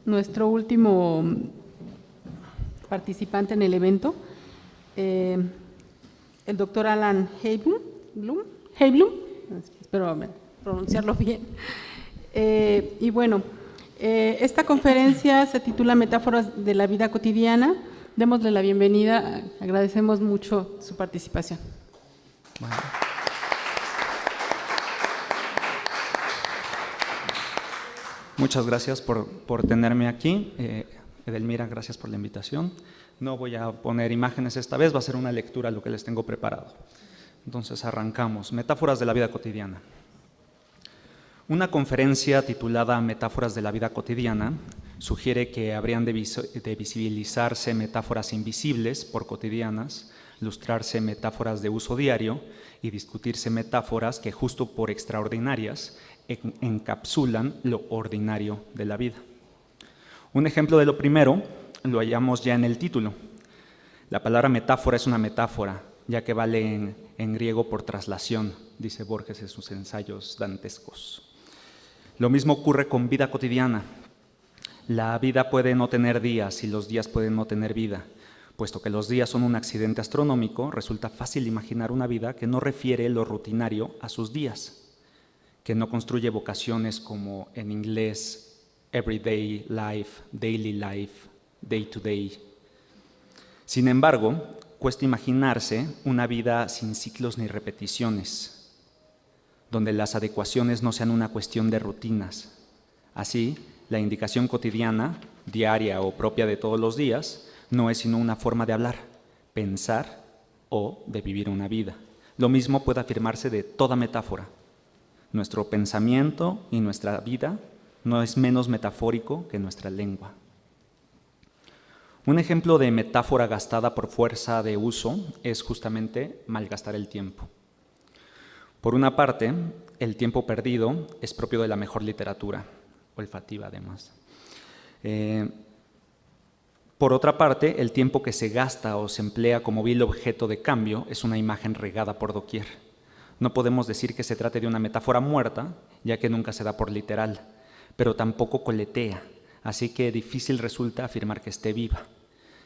nuestro último participante en el evento, el doctor Alan Heiblum, espero pronunciarlo bien. Y bueno, esta conferencia se titula Metáforas de la vida cotidiana. Démosle la bienvenida, agradecemos mucho su participación. Bueno. Muchas gracias por tenerme aquí. Edelmira, gracias por la invitación. No voy a poner imágenes esta vez, va a ser una lectura lo que les tengo preparado. Entonces arrancamos. Metáforas de la vida cotidiana. Una conferencia titulada Metáforas de la vida cotidiana sugiere que habrían de visibilizarse metáforas invisibles por cotidianas, ilustrarse metáforas de uso diario y discutirse metáforas que justo por extraordinarias encapsulan lo ordinario de la vida. Un ejemplo de lo primero lo hallamos ya en el título. La palabra metáfora es una metáfora, ya que vale en griego por traslación, dice Borges en sus ensayos dantescos. Lo mismo ocurre con vida cotidiana. La vida puede no tener días y los días pueden no tener vida. Puesto que los días son un accidente astronómico, resulta fácil imaginar una vida que no refiere lo rutinario a sus días, que no construye vocaciones como en inglés everyday life, daily life, day to day. Sin embargo, cuesta imaginarse una vida sin ciclos ni repeticiones, donde las adecuaciones no sean una cuestión de rutinas. Así, la indicación cotidiana, diaria o propia de todos los días, no es sino una forma de hablar, pensar o de vivir una vida. Lo mismo puede afirmarse de toda metáfora. Nuestro pensamiento y nuestra vida no es menos metafórico que nuestra lengua. Un ejemplo de metáfora gastada por fuerza de uso es justamente malgastar el tiempo. Por una parte, el tiempo perdido es propio de la mejor literatura, olfativa además. Por otra parte, el tiempo que se gasta o se emplea como vil objeto de cambio es una imagen regada por doquier. No podemos decir que se trate de una metáfora muerta, ya que nunca se da por literal, pero tampoco coletea, así que difícil resulta afirmar que esté viva.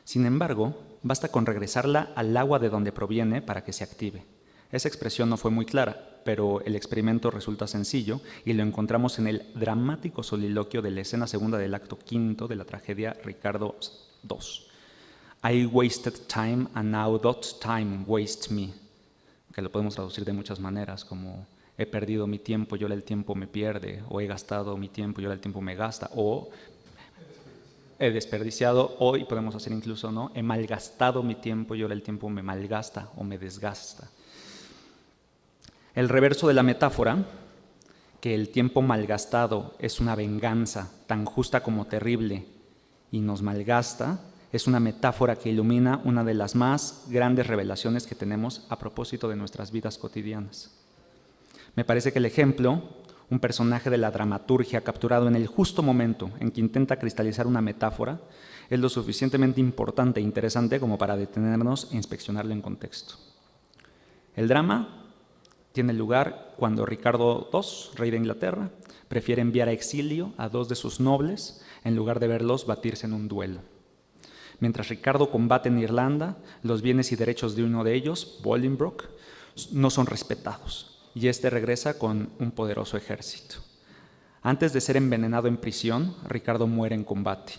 Sin embargo, basta con regresarla al agua de donde proviene para que se active. Esa expresión no fue muy clara, pero el experimento resulta sencillo y lo encontramos en el dramático soliloquio de la escena segunda del acto quinto de la tragedia Ricardo II. I wasted time and now that time wastes me. Que lo podemos traducir de muchas maneras, como he perdido mi tiempo y ahora el tiempo me pierde, o he gastado mi tiempo y ahora el tiempo me gasta, o he desperdiciado, o, y podemos hacer incluso, ¿no? He malgastado mi tiempo y ahora el tiempo me malgasta o me desgasta. El reverso de la metáfora, que el tiempo malgastado es una venganza tan justa como terrible y nos malgasta, es una metáfora que ilumina una de las más grandes revelaciones que tenemos a propósito de nuestras vidas cotidianas. Me parece que el ejemplo, un personaje de la dramaturgia capturado en el justo momento en que intenta cristalizar una metáfora, es lo suficientemente importante e interesante como para detenernos e inspeccionarlo en contexto. El drama tiene lugar cuando Ricardo II, rey de Inglaterra, prefiere enviar a exilio a dos de sus nobles en lugar de verlos batirse en un duelo. Mientras Ricardo combate en Irlanda, los bienes y derechos de uno de ellos, Bolingbroke, no son respetados y este regresa con un poderoso ejército. Antes de ser envenenado en prisión, Ricardo muere en combate.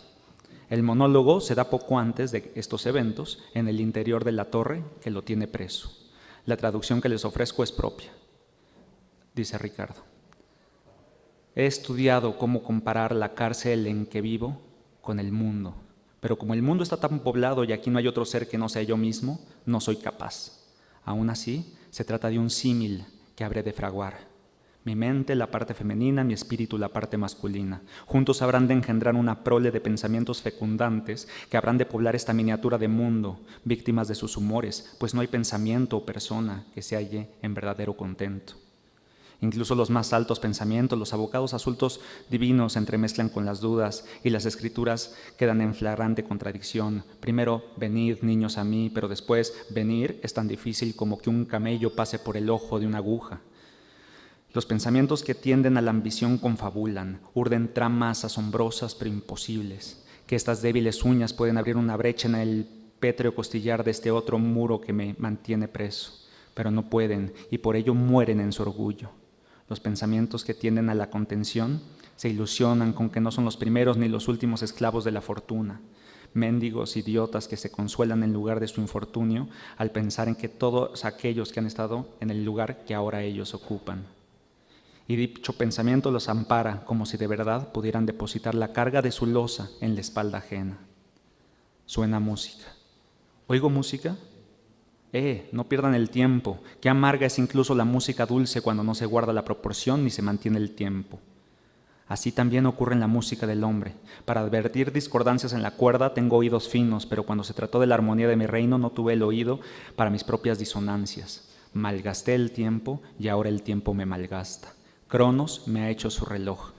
El monólogo se da poco antes de estos eventos en el interior de la torre que lo tiene preso. La traducción que les ofrezco es propia. Dice Ricardo: he estudiado cómo comparar la cárcel en que vivo con el mundo. Pero como el mundo está tan poblado y aquí no hay otro ser que no sea yo mismo, no soy capaz. Aún así, se trata de un símil que habré de fraguar. Mi mente, la parte femenina, mi espíritu, la parte masculina. Juntos habrán de engendrar una prole de pensamientos fecundantes que habrán de poblar esta miniatura de mundo, víctimas de sus humores, pues no hay pensamiento o persona que se halle en verdadero contento. Incluso los más altos pensamientos, los abocados asuntos divinos se entremezclan con las dudas y las escrituras quedan en flagrante contradicción. Primero, venid, niños, a mí, pero después, venir es tan difícil como que un camello pase por el ojo de una aguja. Los pensamientos que tienden a la ambición confabulan, urden tramas asombrosas pero imposibles, que estas débiles uñas pueden abrir una brecha en el pétreo costillar de este otro muro que me mantiene preso, pero no pueden y por ello mueren en su orgullo. Los pensamientos que tienden a la contención se ilusionan con que no son los primeros ni los últimos esclavos de la fortuna, mendigos idiotas que se consuelan en lugar de su infortunio al pensar en que todos aquellos que han estado en el lugar que ahora ellos ocupan. Y dicho pensamiento los ampara como si de verdad pudieran depositar la carga de su losa en la espalda ajena. Suena música. ¿Oigo música? No pierdan el tiempo. Qué amarga es incluso la música dulce cuando no se guarda la proporción ni se mantiene el tiempo. Así también ocurre en la música del hombre. Para advertir discordancias en la cuerda tengo oídos finos, pero cuando se trató de la armonía de mi reino no tuve el oído para mis propias disonancias. Malgasté el tiempo y ahora el tiempo me malgasta. Cronos me ha hecho su reloj.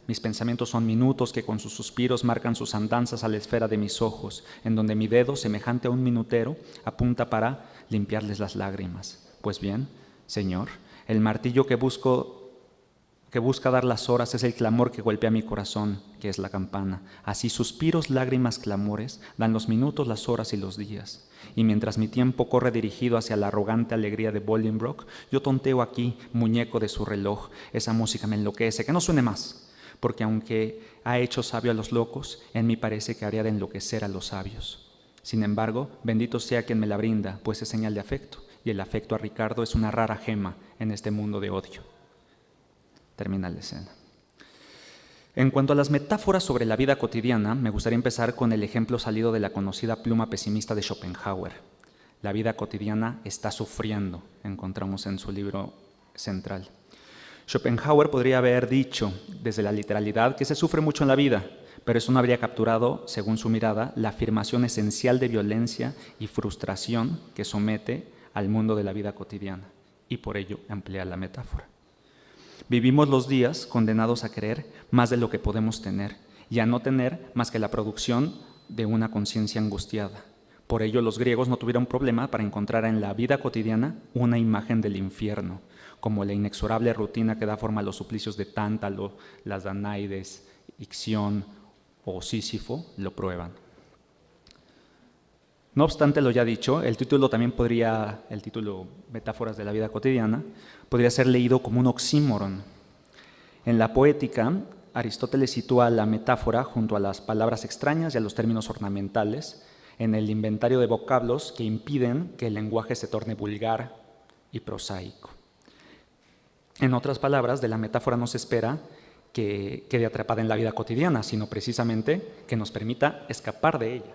Mis pensamientos son minutos que con sus suspiros marcan sus andanzas a la esfera de mis ojos, en donde mi dedo, semejante a un minutero, apunta para limpiarles las lágrimas. Pues bien, Señor, el martillo que busca dar las horas es el clamor que golpea mi corazón, que es la campana. Así suspiros, lágrimas, clamores, dan los minutos, las horas y los días. Y mientras mi tiempo corre dirigido hacia la arrogante alegría de Bolingbroke, yo tonteo aquí, muñeco de su reloj. Esa música me enloquece, que no suene más, porque aunque ha hecho sabio a los locos, en mí parece que haría de enloquecer a los sabios. Sin embargo, bendito sea quien me la brinda, pues es señal de afecto, y el afecto a Ricardo es una rara gema en este mundo de odio. Termina la escena. En cuanto a las metáforas sobre la vida cotidiana, me gustaría empezar con el ejemplo salido de la conocida pluma pesimista de Schopenhauer. La vida cotidiana está sufriendo, encontramos en su libro central. Schopenhauer podría haber dicho, desde la literalidad, que se sufre mucho en la vida, pero eso no habría capturado, según su mirada, la afirmación esencial de violencia y frustración que somete al mundo de la vida cotidiana, y por ello emplea la metáfora. Vivimos los días condenados a querer más de lo que podemos tener y a no tener más que la producción de una conciencia angustiada. Por ello los griegos no tuvieron problema para encontrar en la vida cotidiana una imagen del infierno, como la inexorable rutina que da forma a los suplicios de Tántalo, las Danaides, Ixión o Sísifo lo prueban. No obstante lo ya dicho, el título Metáforas de la vida cotidiana, podría ser leído como un oxímoron. En la poética, Aristóteles sitúa la metáfora junto a las palabras extrañas y a los términos ornamentales en el inventario de vocablos que impiden que el lenguaje se torne vulgar y prosaico. En otras palabras, de la metáfora no se espera que quede atrapada en la vida cotidiana, sino precisamente que nos permita escapar de ella.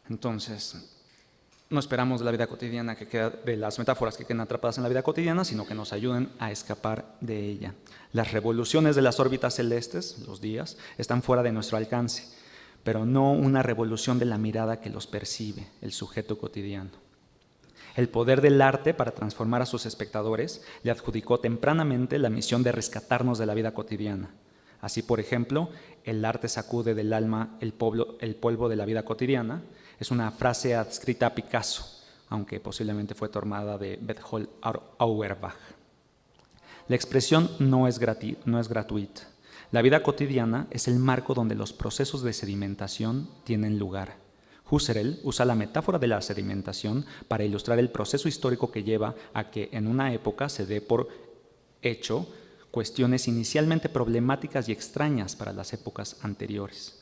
Entonces, no esperamos de la vida cotidiana de las metáforas que queden atrapadas en la vida cotidiana, sino que nos ayuden a escapar de ella. Las revoluciones de las órbitas celestes, los días, están fuera de nuestro alcance, pero no una revolución de la mirada que los percibe, el sujeto cotidiano. El poder del arte para transformar a sus espectadores le adjudicó tempranamente la misión de rescatarnos de la vida cotidiana. Así, por ejemplo, el arte sacude del alma el polvo de la vida cotidiana. Es una frase adscrita a Picasso, aunque posiblemente fue tomada de Berthold Auerbach. La expresión no es gratuita. La vida cotidiana es el marco donde los procesos de sedimentación tienen lugar. Husserl usa la metáfora de la sedimentación para ilustrar el proceso histórico que lleva a que en una época se dé por hecho cuestiones inicialmente problemáticas y extrañas para las épocas anteriores.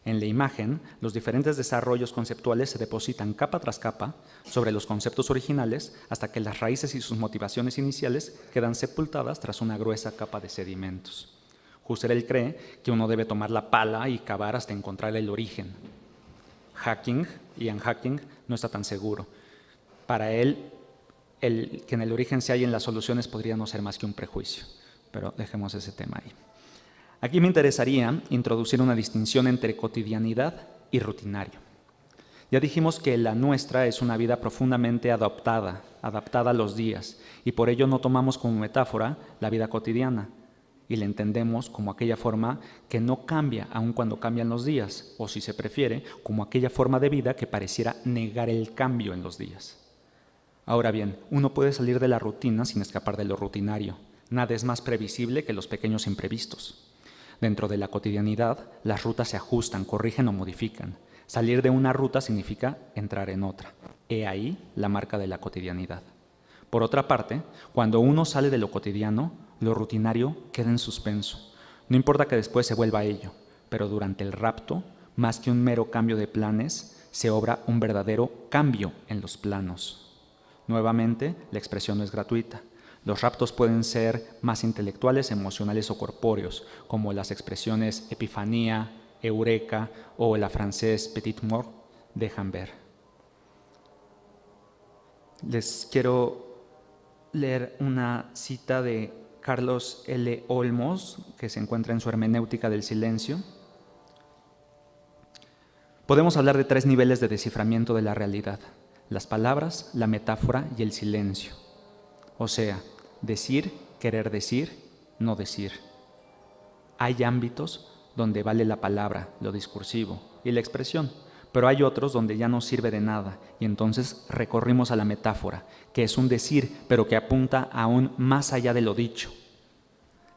En la imagen, los diferentes desarrollos conceptuales se depositan capa tras capa sobre los conceptos originales hasta que las raíces y sus motivaciones iniciales quedan sepultadas tras una gruesa capa de sedimentos. Husserl cree que uno debe tomar la pala y cavar hasta encontrar el origen. Ian Hacking no está tan seguro. Para él, que en el origen se hallen las soluciones podría no ser más que un prejuicio, pero dejemos ese tema ahí. Aquí me interesaría introducir una distinción entre cotidianidad y rutinario. Ya dijimos que la nuestra es una vida profundamente adaptada a los días, y por ello no tomamos como metáfora la vida cotidiana. y la entendemos como aquella forma que no cambia aun cuando cambian los días, o si se prefiere, como aquella forma de vida que pareciera negar el cambio en los días. Ahora bien, uno puede salir de la rutina sin escapar de lo rutinario. Nada es más previsible que los pequeños imprevistos. Dentro de la cotidianidad, las rutas se ajustan, corrigen o modifican. Salir de una ruta significa entrar en otra. He ahí la marca de la cotidianidad. Por otra parte, cuando uno sale de lo cotidiano, lo rutinario queda en suspenso. No importa que después se vuelva a ello, pero durante el rapto, más que un mero cambio de planes, se obra un verdadero cambio en los planos. Nuevamente, la expresión no es gratuita. Los raptos pueden ser más intelectuales, emocionales o corpóreos, como las expresiones epifanía, eureka o la francés petit mort dejan ver. Les quiero leer una cita de Carlos L. Olmos, que se encuentra en su Hermenéutica del Silencio. Podemos hablar de 3 niveles de desciframiento de la realidad: las palabras, la metáfora y el silencio. O sea, decir, querer decir, no decir. Hay ámbitos donde vale la palabra, lo discursivo y la expresión, pero hay otros donde ya no sirve de nada y entonces recorrimos a la metáfora, que es un decir, pero que apunta aún más allá de lo dicho.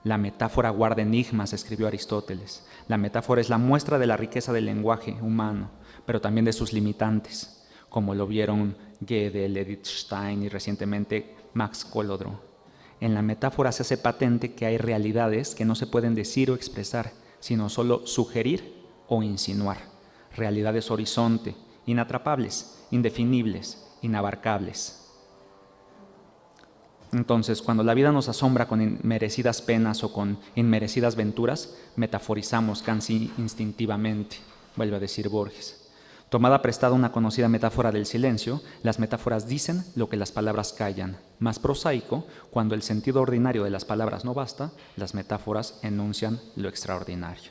La metáfora guarda enigmas, escribió Aristóteles. La metáfora es la muestra de la riqueza del lenguaje humano, pero también de sus limitantes, como lo vieron Gödel, Edith Stein y recientemente Max Kolodrow. En la metáfora se hace patente que hay realidades que no se pueden decir o expresar, sino solo sugerir o insinuar. Realidades horizonte, inatrapables, indefinibles, inabarcables. Entonces, cuando la vida nos asombra con inmerecidas penas o con inmerecidas venturas, metaforizamos casi instintivamente, vuelve a decir Borges. Tomada prestada una conocida metáfora del silencio, las metáforas dicen lo que las palabras callan. Más prosaico, cuando el sentido ordinario de las palabras no basta, las metáforas enuncian lo extraordinario.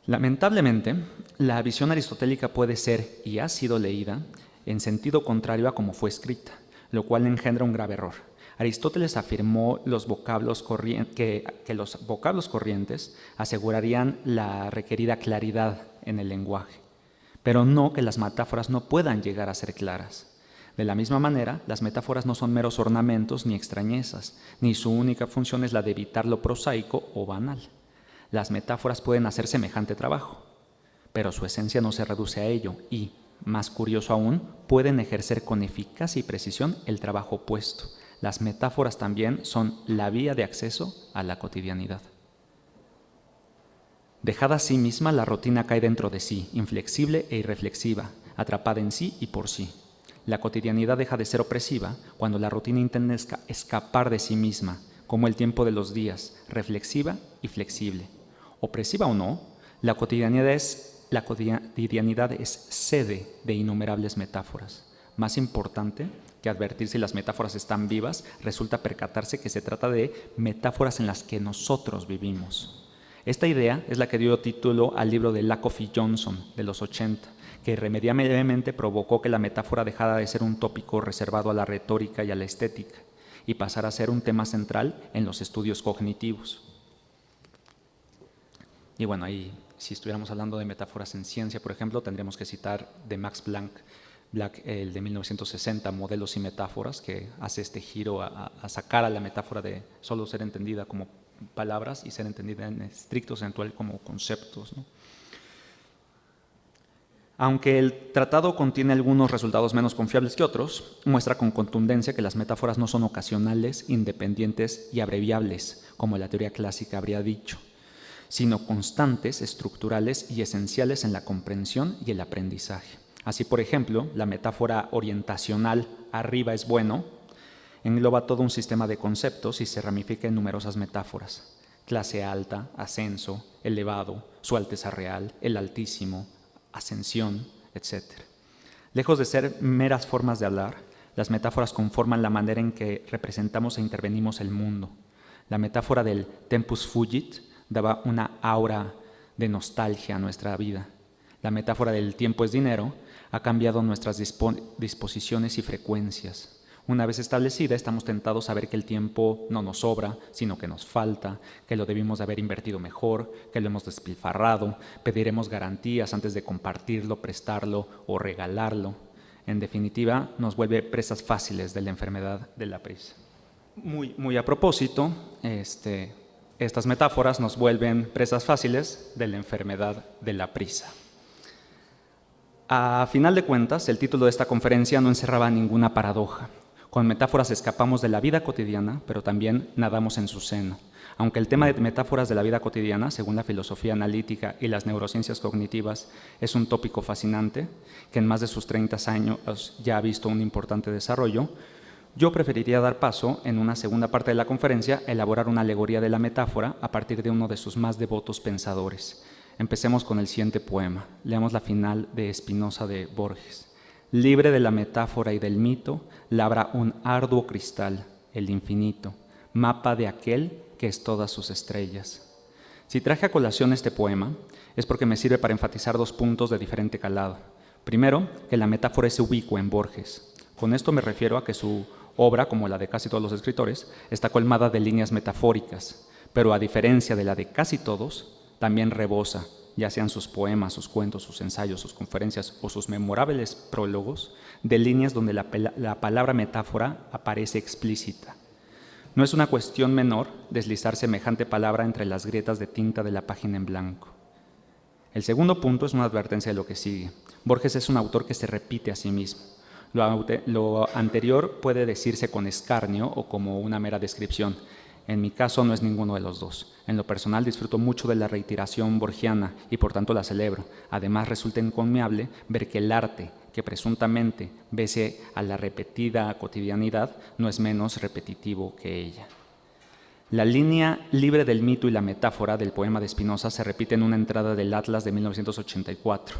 Lamentablemente, la visión aristotélica puede ser y ha sido leída en sentido contrario a como fue escrita, lo cual engendra un grave error. Aristóteles afirmó que los vocablos corrientes asegurarían la requerida claridad en el lenguaje, pero no que las metáforas no puedan llegar a ser claras. De la misma manera, las metáforas no son meros ornamentos ni extrañezas, ni su única función es la de evitar lo prosaico o banal. Las metáforas pueden hacer semejante trabajo, pero su esencia no se reduce a ello y, más curioso aún, pueden ejercer con eficacia y precisión el trabajo opuesto. Las metáforas también son la vía de acceso a la cotidianidad. Dejada a sí misma, la rutina cae dentro de sí, inflexible e irreflexiva, atrapada en sí y por sí. La cotidianidad deja de ser opresiva cuando la rutina intenta escapar de sí misma, como el tiempo de los días, reflexiva y flexible. Opresiva o no, la cotidianidad es sede de innumerables metáforas. Más importante que advertir si las metáforas están vivas, resulta percatarse que se trata de metáforas en las que nosotros vivimos. Esta idea es la que dio título al libro de Lakoff y Johnson de los 80, que irremediablemente provocó que la metáfora dejara de ser un tópico reservado a la retórica y a la estética y pasara a ser un tema central en los estudios cognitivos. Y bueno, ahí, si estuviéramos hablando de metáforas en ciencia, por ejemplo, tendríamos que citar de Max Planck, el de 1960, Modelos y Metáforas, que hace este giro a sacar a la metáfora de solo ser entendida como palabras y ser entendida en estricto sentido como conceptos, ¿no? Aunque el tratado contiene algunos resultados menos confiables que otros, muestra con contundencia que las metáforas no son ocasionales, independientes y abreviables, como la teoría clásica habría dicho, sino constantes, estructurales y esenciales en la comprensión y el aprendizaje. Así, por ejemplo, la metáfora orientacional «arriba es bueno» engloba todo un sistema de conceptos y se ramifica en numerosas metáforas: clase alta, ascenso, elevado, su alteza real, el altísimo, ascensión, etc. Lejos de ser meras formas de hablar, las metáforas conforman la manera en que representamos e intervenimos el mundo. La metáfora del tempus fugit daba una aura de nostalgia a nuestra vida. La metáfora del tiempo es dinero ha cambiado nuestras disposiciones y frecuencias. Una vez establecida, estamos tentados a ver que el tiempo no nos sobra, sino que nos falta, que lo debimos de haber invertido mejor, que lo hemos despilfarrado, pediremos garantías antes de compartirlo, prestarlo o regalarlo. En definitiva, nos vuelve presas fáciles de la enfermedad de la prisa. Muy a propósito, estas metáforas nos vuelven presas fáciles de la enfermedad de la prisa. A final de cuentas, el título de esta conferencia no encerraba ninguna paradoja. Con metáforas escapamos de la vida cotidiana, pero también nadamos en su seno. Aunque el tema de metáforas de la vida cotidiana, según la filosofía analítica y las neurociencias cognitivas, es un tópico fascinante, que en más de sus 30 años ya ha visto un importante desarrollo, yo preferiría dar paso, en una segunda parte de la conferencia, a elaborar una alegoría de la metáfora a partir de uno de sus más devotos pensadores. Empecemos con el siguiente poema. Leamos la final de Spinoza de Borges. Libre de la metáfora y del mito, labra un arduo cristal, el infinito, mapa de aquel que es todas sus estrellas. Si traje a colación este poema, es porque me sirve para enfatizar 2 puntos de diferente calado. Primero, que la metáfora es ubicua en Borges. Con esto me refiero a que su obra, como la de casi todos los escritores, está colmada de líneas metafóricas, pero a diferencia de la de casi todos, también rebosa, ya sean sus poemas, sus cuentos, sus ensayos, sus conferencias o sus memorables prólogos, de líneas donde la palabra metáfora aparece explícita. No es una cuestión menor deslizar semejante palabra entre las grietas de tinta de la página en blanco. El segundo punto es una advertencia de lo que sigue. Borges es un autor que se repite a sí mismo. Lo anterior puede decirse con escarnio o como una mera descripción. En mi caso no es ninguno de los dos. En lo personal disfruto mucho de la reiteración borgiana y por tanto la celebro. Además resulta encomiable ver que el arte, que presuntamente pese a la repetida cotidianidad, no es menos repetitivo que ella. La línea libre del mito y la metáfora del poema de Spinoza se repite en una entrada del Atlas de 1984,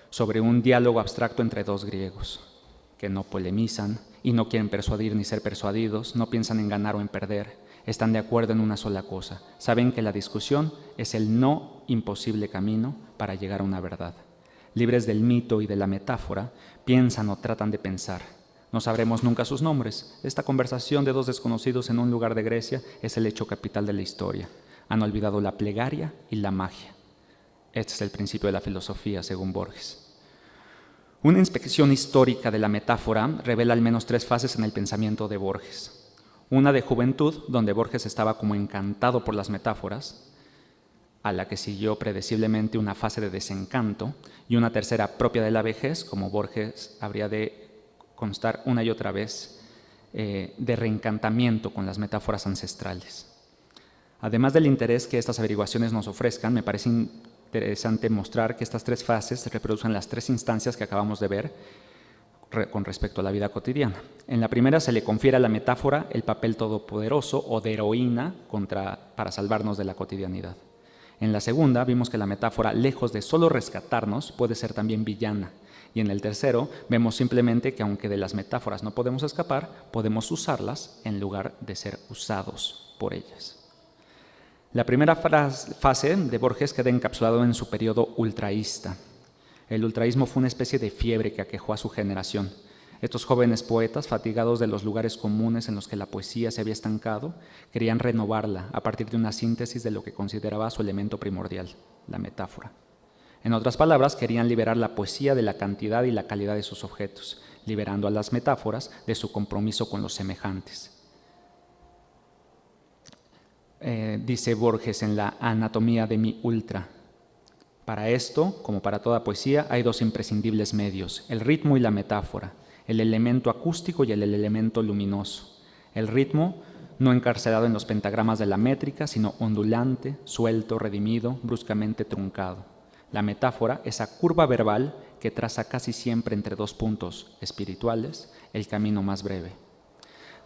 sobre un diálogo abstracto entre 2 griegos, que no polemizan y no quieren persuadir ni ser persuadidos, no piensan en ganar o en perder, están de acuerdo en una sola cosa, saben que la discusión es el no imposible camino para llegar a una verdad. Libres del mito y de la metáfora, piensan o tratan de pensar. No sabremos nunca sus nombres. Esta conversación de 2 desconocidos en un lugar de Grecia es el hecho capital de la historia. Han olvidado la plegaria y la magia. Este es el principio de la filosofía, según Borges. Una inspección histórica de la metáfora revela al menos 3 fases en el pensamiento de Borges. Una de juventud, donde Borges estaba como encantado por las metáforas, a la que siguió predeciblemente una fase de desencanto, y una tercera propia de la vejez, como Borges habría de constar una y otra vez, de reencantamiento con las metáforas ancestrales. Además del interés que estas averiguaciones nos ofrezcan, me parece interesante mostrar que estas 3 fases reproducen las 3 instancias que acabamos de ver con respecto a la vida cotidiana. En la primera se le confiere a la metáfora el papel todopoderoso o de heroína para salvarnos de la cotidianidad. En la segunda vimos que la metáfora, lejos de solo rescatarnos, puede ser también villana. Y en el tercero vemos simplemente que aunque de las metáforas no podemos escapar, podemos usarlas en lugar de ser usados por ellas. La primera fase de Borges queda encapsulado en su periodo ultraísta. El ultraísmo fue una especie de fiebre que aquejó a su generación. Estos jóvenes poetas, fatigados de los lugares comunes en los que la poesía se había estancado, querían renovarla a partir de una síntesis de lo que consideraba su elemento primordial, la metáfora. En otras palabras, querían liberar la poesía de la cantidad y la calidad de sus objetos, liberando a las metáforas de su compromiso con los semejantes. Dice Borges en la Anatomía de mi Ultra. Para esto, como para toda poesía, hay 2 imprescindibles medios, el ritmo y la metáfora, el elemento acústico y el elemento luminoso. El ritmo, no encarcelado en los pentagramas de la métrica, sino ondulante, suelto, redimido, bruscamente truncado. La metáfora, esa curva verbal que traza casi siempre entre 2 puntos espirituales, el camino más breve.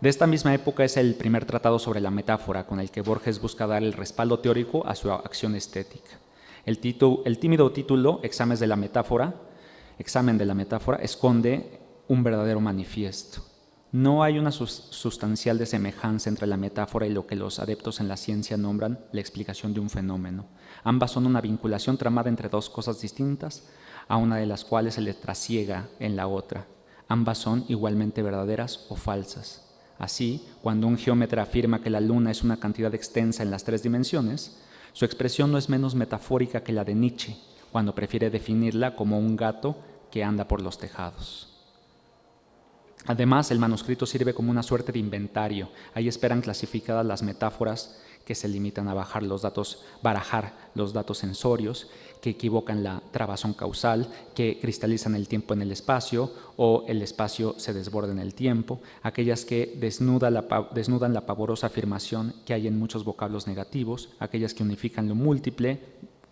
De esta misma época es el primer tratado sobre la metáfora, con el que Borges busca dar el respaldo teórico a su acción estética. El tímido título, Examen de la metáfora, esconde un verdadero manifiesto. No hay una sustancial desemejanza entre la metáfora y lo que los adeptos en la ciencia nombran la explicación de un fenómeno. Ambas son una vinculación tramada entre 2 cosas distintas, a una de las cuales se le trasiega en la otra. Ambas son igualmente verdaderas o falsas. Así, cuando un geómetra afirma que la luna es una cantidad extensa en las 3 dimensiones, su expresión no es menos metafórica que la de Nietzsche, cuando prefiere definirla como un gato que anda por los tejados. Además, el manuscrito sirve como una suerte de inventario. Ahí esperan clasificadas las metáforas que se limitan a barajar los datos sensorios, que equivocan la trabazón causal, que cristalizan el tiempo en el espacio o el espacio se desborda en el tiempo, aquellas que desnudan la pavorosa afirmación que hay en muchos vocablos negativos, aquellas que unifican lo múltiple,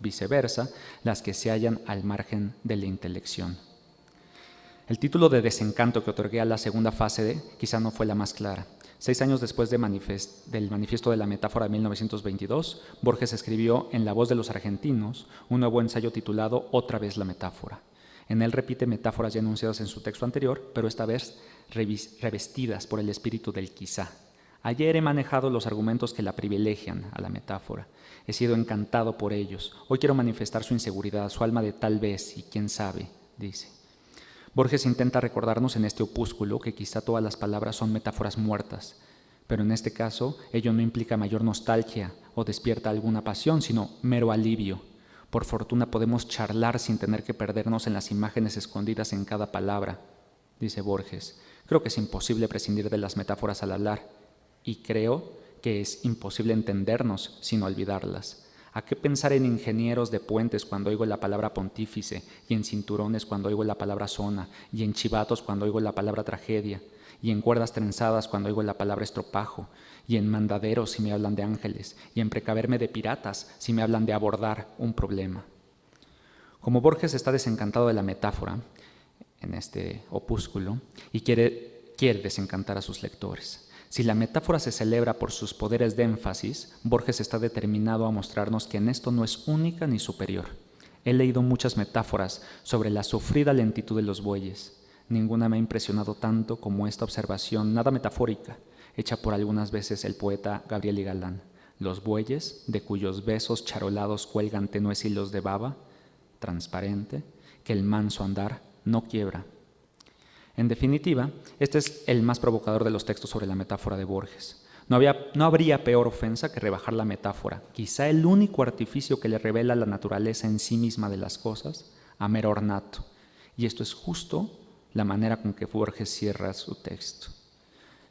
viceversa, las que se hallan al margen de la intelección. El título de desencanto que otorgué a la segunda fase quizá no fue la más clara. 6 años después del Manifiesto de la Metáfora de 1922, Borges escribió en La Voz de los Argentinos un nuevo ensayo titulado Otra vez la metáfora. En él repite metáforas ya enunciadas en su texto anterior, pero esta vez revestidas por el espíritu del quizá. Ayer he manejado los argumentos que la privilegian a la metáfora. He sido encantado por ellos. Hoy quiero manifestar su inseguridad, su alma de tal vez y quién sabe, dice. Borges intenta recordarnos en este opúsculo que quizá todas las palabras son metáforas muertas, pero en este caso ello no implica mayor nostalgia o despierta alguna pasión, sino mero alivio. Por fortuna podemos charlar sin tener que perdernos en las imágenes escondidas en cada palabra, dice Borges. Creo que es imposible prescindir de las metáforas al hablar y creo que es imposible entendernos sin olvidarlas. ¿A qué pensar en ingenieros de puentes cuando oigo la palabra pontífice, y en cinturones cuando oigo la palabra zona, y en chivatos cuando oigo la palabra tragedia, y en cuerdas trenzadas cuando oigo la palabra estropajo, y en mandaderos si me hablan de ángeles, y en precaverme de piratas si me hablan de abordar un problema? Como Borges está desencantado de la metáfora en este opúsculo y quiere desencantar a sus lectores. Si la metáfora se celebra por sus poderes de énfasis, Borges está determinado a mostrarnos que en esto no es única ni superior. He leído muchas metáforas sobre la sufrida lentitud de los bueyes. Ninguna me ha impresionado tanto como esta observación nada metafórica, hecha por algunas veces el poeta Gabriel y Galán. Los bueyes, de cuyos besos charolados cuelgan tenues hilos de baba, transparente, que el manso andar no quiebra. En definitiva, este es el más provocador de los textos sobre la metáfora de Borges. No habría peor ofensa que rebajar la metáfora, quizá el único artificio que le revela la naturaleza en sí misma de las cosas, a mero ornato. Y esto es justo la manera con que Borges cierra su texto.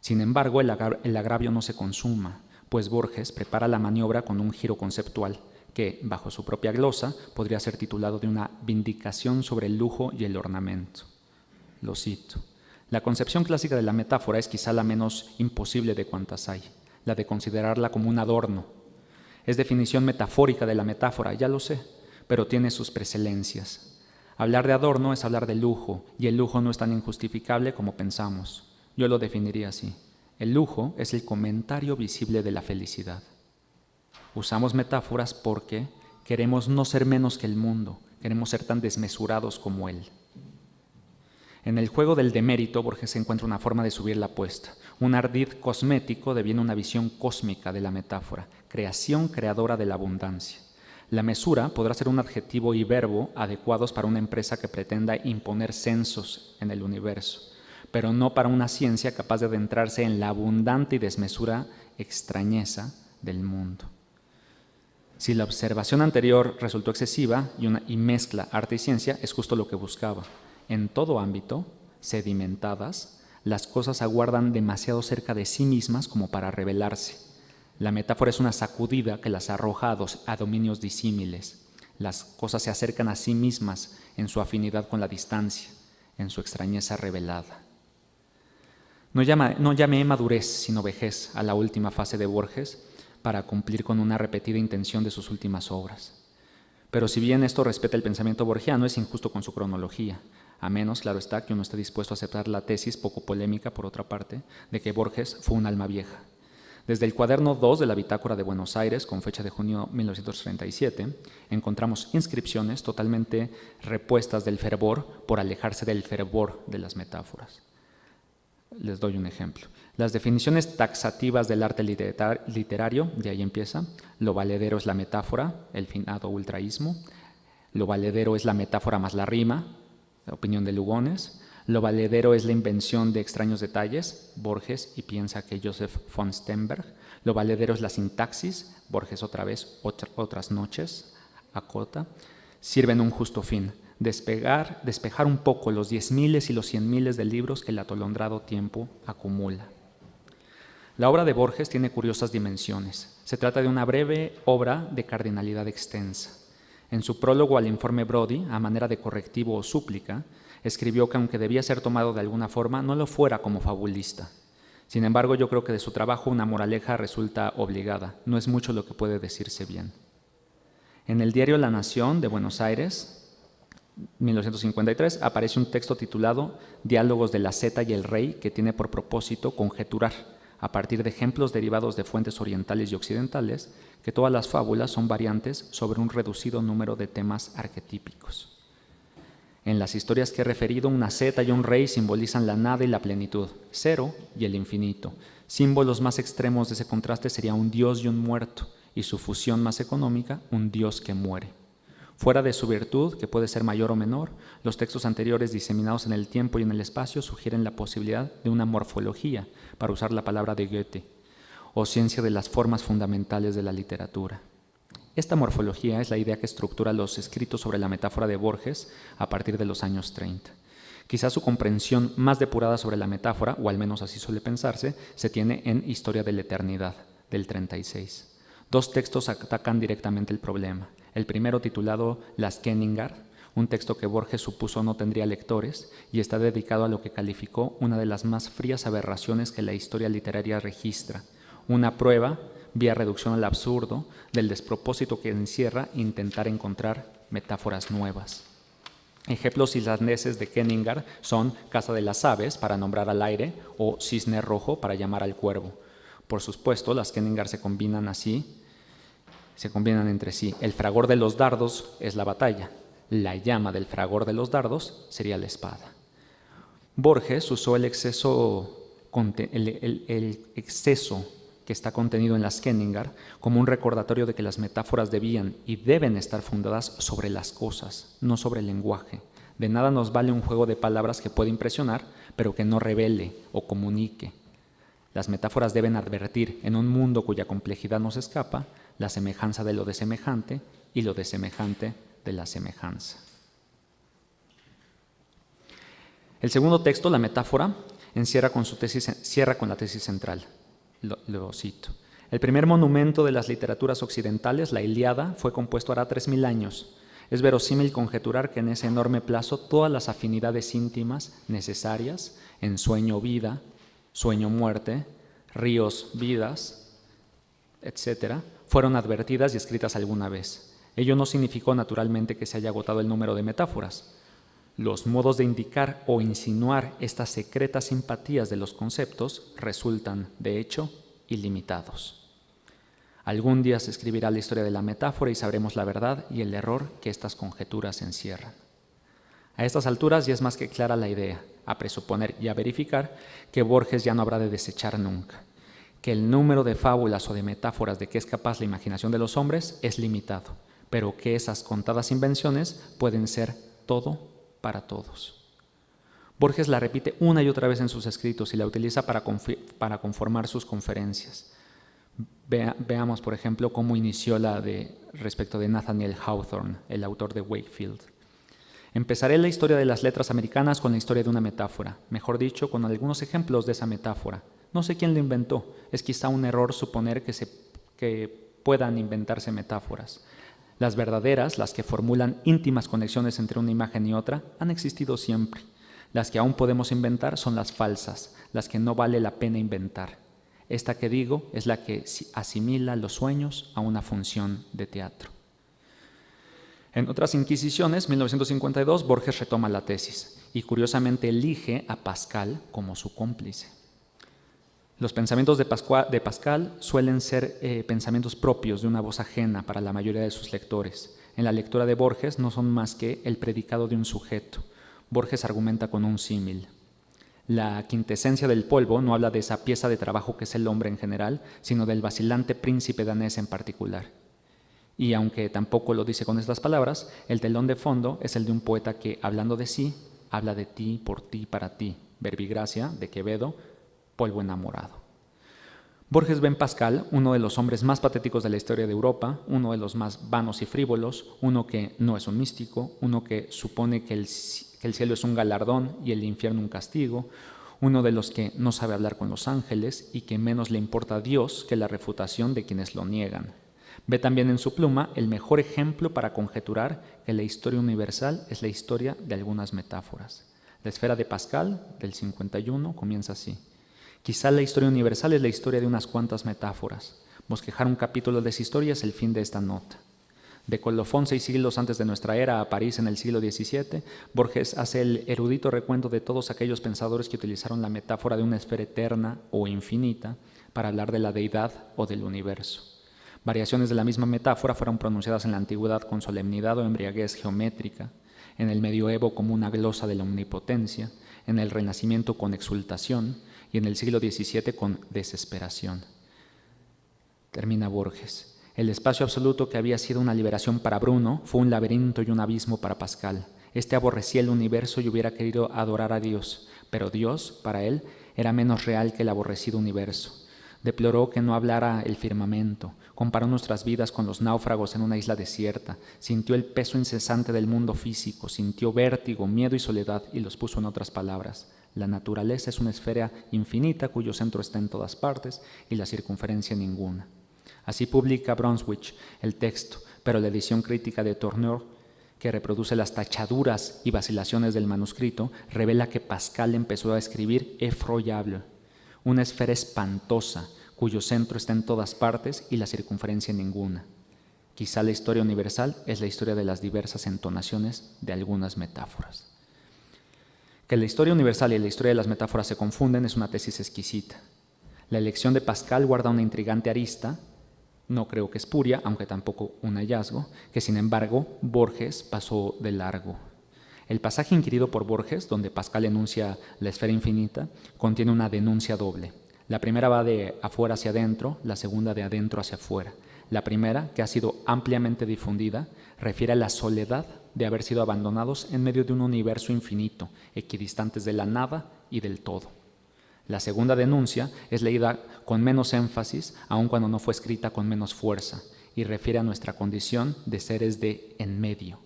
Sin embargo, el agravio no se consuma, pues Borges prepara la maniobra con un giro conceptual que, bajo su propia glosa, podría ser titulado de una vindicación sobre el lujo y el ornamento. Lo cito. La concepción clásica de la metáfora es quizá la menos imposible de cuantas hay, la de considerarla como un adorno. Es definición metafórica de la metáfora, ya lo sé, pero tiene sus precelencias. Hablar de adorno es hablar de lujo, y el lujo no es tan injustificable como pensamos. Yo lo definiría así. El lujo es el comentario visible de la felicidad. Usamos metáforas porque queremos no ser menos que el mundo, queremos ser tan desmesurados como él. En el juego del demérito, Borges encuentra una forma de subir la apuesta. Un ardid cosmético deviene una visión cósmica de la metáfora, creación creadora de la abundancia. La mesura podrá ser un adjetivo y verbo adecuados para una empresa que pretenda imponer censos en el universo, pero no para una ciencia capaz de adentrarse en la abundante y desmesura extrañeza del mundo. Si la observación anterior resultó excesiva y mezcla arte y ciencia, es justo lo que buscaba. En todo ámbito, sedimentadas, las cosas aguardan demasiado cerca de sí mismas como para revelarse. La metáfora es una sacudida que las arroja a dominios disímiles. Las cosas se acercan a sí mismas en su afinidad con la distancia, en su extrañeza revelada. No llamé madurez, sino vejez a la última fase de Borges para cumplir con una repetida intención de sus últimas obras. Pero si bien esto respeta el pensamiento borgiano, es injusto con su cronología. A menos, claro está, que uno esté dispuesto a aceptar la tesis, poco polémica por otra parte, de que Borges fue un alma vieja. Desde el cuaderno 2 de la Bitácora de Buenos Aires, con fecha de junio de 1937, encontramos inscripciones totalmente repuestas del fervor por alejarse del fervor de las metáforas. Les doy un ejemplo. Las definiciones taxativas del arte literario, de ahí empieza. Lo valedero es la metáfora, el finado ultraísmo. Lo valedero es la metáfora más la rima, la opinión de Lugones. Lo valedero es la invención de extraños detalles, Borges, y piensa que Joseph von Sternberg. Lo valedero es la sintaxis, Borges otra vez, otras noches, acota. Sirven un justo fin, despejar un poco los 10.000 y los 100.000 de libros que el atolondrado tiempo acumula. La obra de Borges tiene curiosas dimensiones. Se trata de una breve obra de cardinalidad extensa. En su prólogo al informe Brody, a manera de correctivo o súplica, escribió que aunque debía ser tomado de alguna forma, no lo fuera como fabulista. Sin embargo, yo creo que de su trabajo una moraleja resulta obligada. No es mucho lo que puede decirse bien. En el diario La Nación de Buenos Aires, 1953, aparece un texto titulado Diálogos de la Zeta y el Rey, que tiene por propósito conjeturar, a partir de ejemplos derivados de fuentes orientales y occidentales, que todas las fábulas son variantes sobre un reducido número de temas arquetípicos. En las historias que he referido, una zeta y un rey simbolizan la nada y la plenitud, cero y el infinito. Símbolos más extremos de ese contraste serían un dios y un muerto, y su fusión más económica, un dios que muere. Fuera de su virtud, que puede ser mayor o menor, los textos anteriores diseminados en el tiempo y en el espacio sugieren la posibilidad de una morfología, para usar la palabra de Goethe, o ciencia de las formas fundamentales de la literatura. Esta morfología es la idea que estructura los escritos sobre la metáfora de Borges a partir de los años 30. Quizás su comprensión más depurada sobre la metáfora, o al menos así suele pensarse, se tiene en Historia de la Eternidad, del 36. Dos textos atacan directamente el problema. El primero, titulado Las Kenningar, un texto que Borges supuso no tendría lectores y está dedicado a lo que calificó una de las más frías aberraciones que la historia literaria registra, una prueba, vía reducción al absurdo, del despropósito que encierra intentar encontrar metáforas nuevas. Ejemplos islandeses de Kenningar son Casa de las Aves, para nombrar al aire, o Cisne Rojo, para llamar al cuervo. Por supuesto, las Kenningar se combinan entre sí. El fragor de los dardos es la batalla. La llama del fragor de los dardos sería la espada. Borges usó el exceso que está contenido en las Kenningar como un recordatorio de que las metáforas debían y deben estar fundadas sobre las cosas, no sobre el lenguaje. De nada nos vale un juego de palabras que puede impresionar, pero que no revele o comunique. Las metáforas deben advertir, en un mundo cuya complejidad nos escapa, la semejanza de lo desemejante y lo desemejante de la semejanza. El segundo texto, la metáfora, cierra con la tesis central. Lo cito. El primer monumento de las literaturas occidentales, la Ilíada, fue compuesto hará 3.000 años. Es verosímil conjeturar que en ese enorme plazo todas las afinidades íntimas necesarias en sueño-vida, sueño-muerte, ríos-vidas, etc., fueron advertidas y escritas alguna vez. Ello no significó naturalmente que se haya agotado el número de metáforas. Los modos de indicar o insinuar estas secretas simpatías de los conceptos resultan, de hecho, ilimitados. Algún día se escribirá la historia de la metáfora y sabremos la verdad y el error que estas conjeturas encierran. A estas alturas ya es más que clara la idea, a presuponer y a verificar, que Borges ya no habrá de desechar nunca, que el número de fábulas o de metáforas de que es capaz la imaginación de los hombres es limitado, pero que esas contadas invenciones pueden ser todo para todos. Borges la repite una y otra vez en sus escritos y la utiliza para conformar sus conferencias. Veamos, por ejemplo, cómo inició respecto de Nathaniel Hawthorne, el autor de Wakefield. Empezaré la historia de las letras americanas con la historia de una metáfora, mejor dicho, con algunos ejemplos de esa metáfora. No sé quién lo inventó, es quizá un error suponer que puedan inventarse metáforas. Las verdaderas, las que formulan íntimas conexiones entre una imagen y otra, han existido siempre. Las que aún podemos inventar son las falsas, las que no vale la pena inventar. Esta que digo es la que asimila los sueños a una función de teatro. En otras inquisiciones, 1952, Borges retoma la tesis y curiosamente elige a Pascal como su cómplice. Los pensamientos de Pascal suelen ser pensamientos propios de una voz ajena para la mayoría de sus lectores. En la lectura de Borges no son más que el predicado de un sujeto. Borges argumenta con un símil. La quintesencia del polvo no habla de esa pieza de trabajo que es el hombre en general, sino del vacilante príncipe danés en particular. Y aunque tampoco lo dice con estas palabras, el telón de fondo es el de un poeta que, hablando de sí, habla de ti, por ti, para ti. Verbigracia, de Quevedo, Polvo enamorado. Borges ve en Pascal uno de los hombres más patéticos de la historia de Europa, uno de los más vanos y frívolos, uno que no es un místico, uno que supone que el cielo es un galardón y el infierno un castigo, uno de los que no sabe hablar con los ángeles y que menos le importa a Dios que la refutación de quienes lo niegan. Ve también en su pluma el mejor ejemplo para conjeturar que la historia universal es la historia de algunas metáforas. La esfera de Pascal, del 51, comienza así. Quizá la historia universal es la historia de unas cuantas metáforas. Bosquejar un capítulo de esa historia es el fin de esta nota. De Colofón, 6 siglos antes de nuestra era, a París en el siglo XVII, Borges hace el erudito recuento de todos aquellos pensadores que utilizaron la metáfora de una esfera eterna o infinita para hablar de la deidad o del universo. Variaciones de la misma metáfora fueron pronunciadas en la antigüedad con solemnidad o embriaguez geométrica, en el medioevo como una glosa de la omnipotencia, en el Renacimiento con exultación y en el siglo XVII con desesperación. Termina Borges. El espacio absoluto que había sido una liberación para Bruno fue un laberinto y un abismo para Pascal. Este aborrecía el universo y hubiera querido adorar a Dios, pero Dios, para él, era menos real que el aborrecido universo. Deploró que no hablara el firmamento, comparó nuestras vidas con los náufragos en una isla desierta, sintió el peso incesante del mundo físico, sintió vértigo, miedo y soledad y los puso en otras palabras. La naturaleza es una esfera infinita cuyo centro está en todas partes y la circunferencia ninguna. Así publica Brunswick el texto, pero la edición crítica de Tourneur, que reproduce las tachaduras y vacilaciones del manuscrito, revela que Pascal empezó a escribir effroyable, una esfera espantosa, cuyo centro está en todas partes y la circunferencia en ninguna. Quizá la historia universal es la historia de las diversas entonaciones de algunas metáforas. Que la historia universal y la historia de las metáforas se confunden es una tesis exquisita. La elección de Pascal guarda una intrigante arista, no creo que espuria, aunque tampoco un hallazgo, que sin embargo Borges pasó de largo. El pasaje inquirido por Borges, donde Pascal enuncia la esfera infinita, contiene una denuncia doble. La primera va de afuera hacia adentro, la segunda de adentro hacia afuera. La primera, que ha sido ampliamente difundida, refiere a la soledad de haber sido abandonados en medio de un universo infinito, equidistantes de la nada y del todo. La segunda denuncia es leída con menos énfasis, aun cuando no fue escrita con menos fuerza, y refiere a nuestra condición de seres de en medio.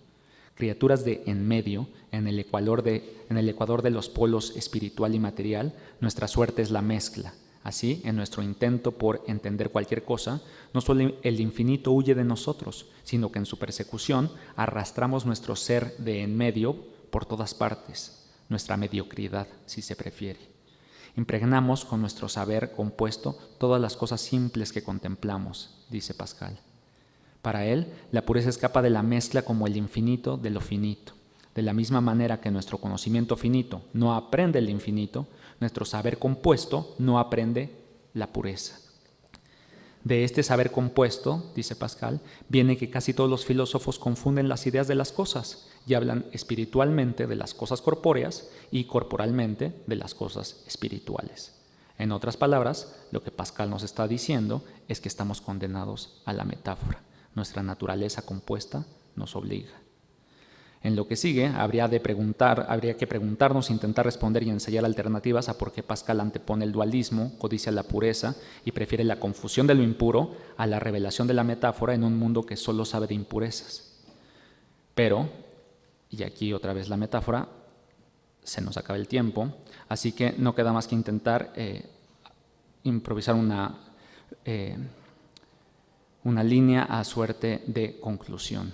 Criaturas de en medio, en el ecuador de los polos espiritual y material, nuestra suerte es la mezcla. Así, en nuestro intento por entender cualquier cosa, no solo el infinito huye de nosotros, sino que en su persecución arrastramos nuestro ser de en medio por todas partes, nuestra mediocridad, si se prefiere. Impregnamos con nuestro saber compuesto todas las cosas simples que contemplamos, dice Pascal. Para él, la pureza escapa de la mezcla como el infinito de lo finito. De la misma manera que nuestro conocimiento finito no aprende el infinito, nuestro saber compuesto no aprende la pureza. De este saber compuesto, dice Pascal, viene que casi todos los filósofos confunden las ideas de las cosas y hablan espiritualmente de las cosas corpóreas y corporalmente de las cosas espirituales. En otras palabras, lo que Pascal nos está diciendo es que estamos condenados a la metáfora. Nuestra naturaleza compuesta nos obliga. En lo que sigue, habría que preguntarnos, intentar responder y ensayar alternativas a por qué Pascal antepone el dualismo, codicia la pureza y prefiere la confusión de lo impuro a la revelación de la metáfora en un mundo que solo sabe de impurezas. Pero, y aquí otra vez la metáfora, se nos acaba el tiempo, así que no queda más que intentar improvisar una línea a suerte de conclusión.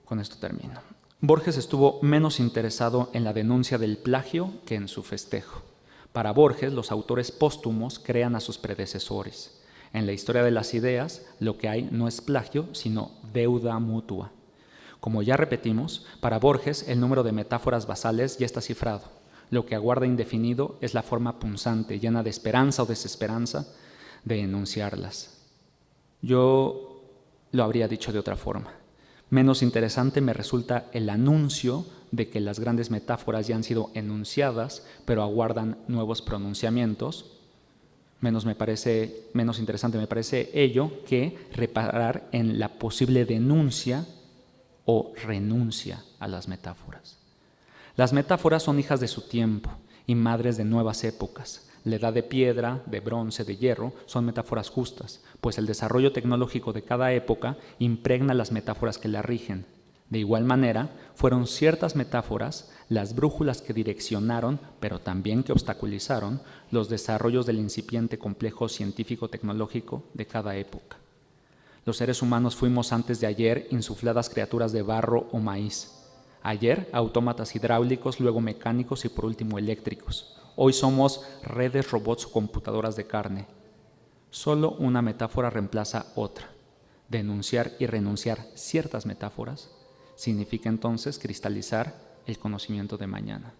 Con esto termino. Borges estuvo menos interesado en la denuncia del plagio que en su festejo. Para Borges, los autores póstumos crean a sus predecesores. En la historia de las ideas, lo que hay no es plagio, sino deuda mutua. Como ya repetimos, para Borges el número de metáforas basales ya está cifrado. Lo que aguarda indefinido es la forma punzante, llena de esperanza o desesperanza, de enunciarlas. Yo lo habría dicho de otra forma. Menos interesante me resulta el anuncio de que las grandes metáforas ya han sido enunciadas, pero aguardan nuevos pronunciamientos. Menos interesante me parece ello que reparar en la posible denuncia o renuncia a las metáforas. Las metáforas son hijas de su tiempo y madres de nuevas épocas. La edad de piedra, de bronce, de hierro son metáforas justas, pues el desarrollo tecnológico de cada época impregna las metáforas que la rigen. De igual manera, fueron ciertas metáforas las brújulas que direccionaron, pero también que obstaculizaron, los desarrollos del incipiente complejo científico-tecnológico de cada época. Los seres humanos fuimos antes de ayer insufladas criaturas de barro o maíz. Ayer, autómatas hidráulicos, luego mecánicos y por último eléctricos. Hoy somos redes, robots o computadoras de carne. Solo una metáfora reemplaza otra. Denunciar y renunciar ciertas metáforas significa entonces cristalizar el conocimiento de mañana.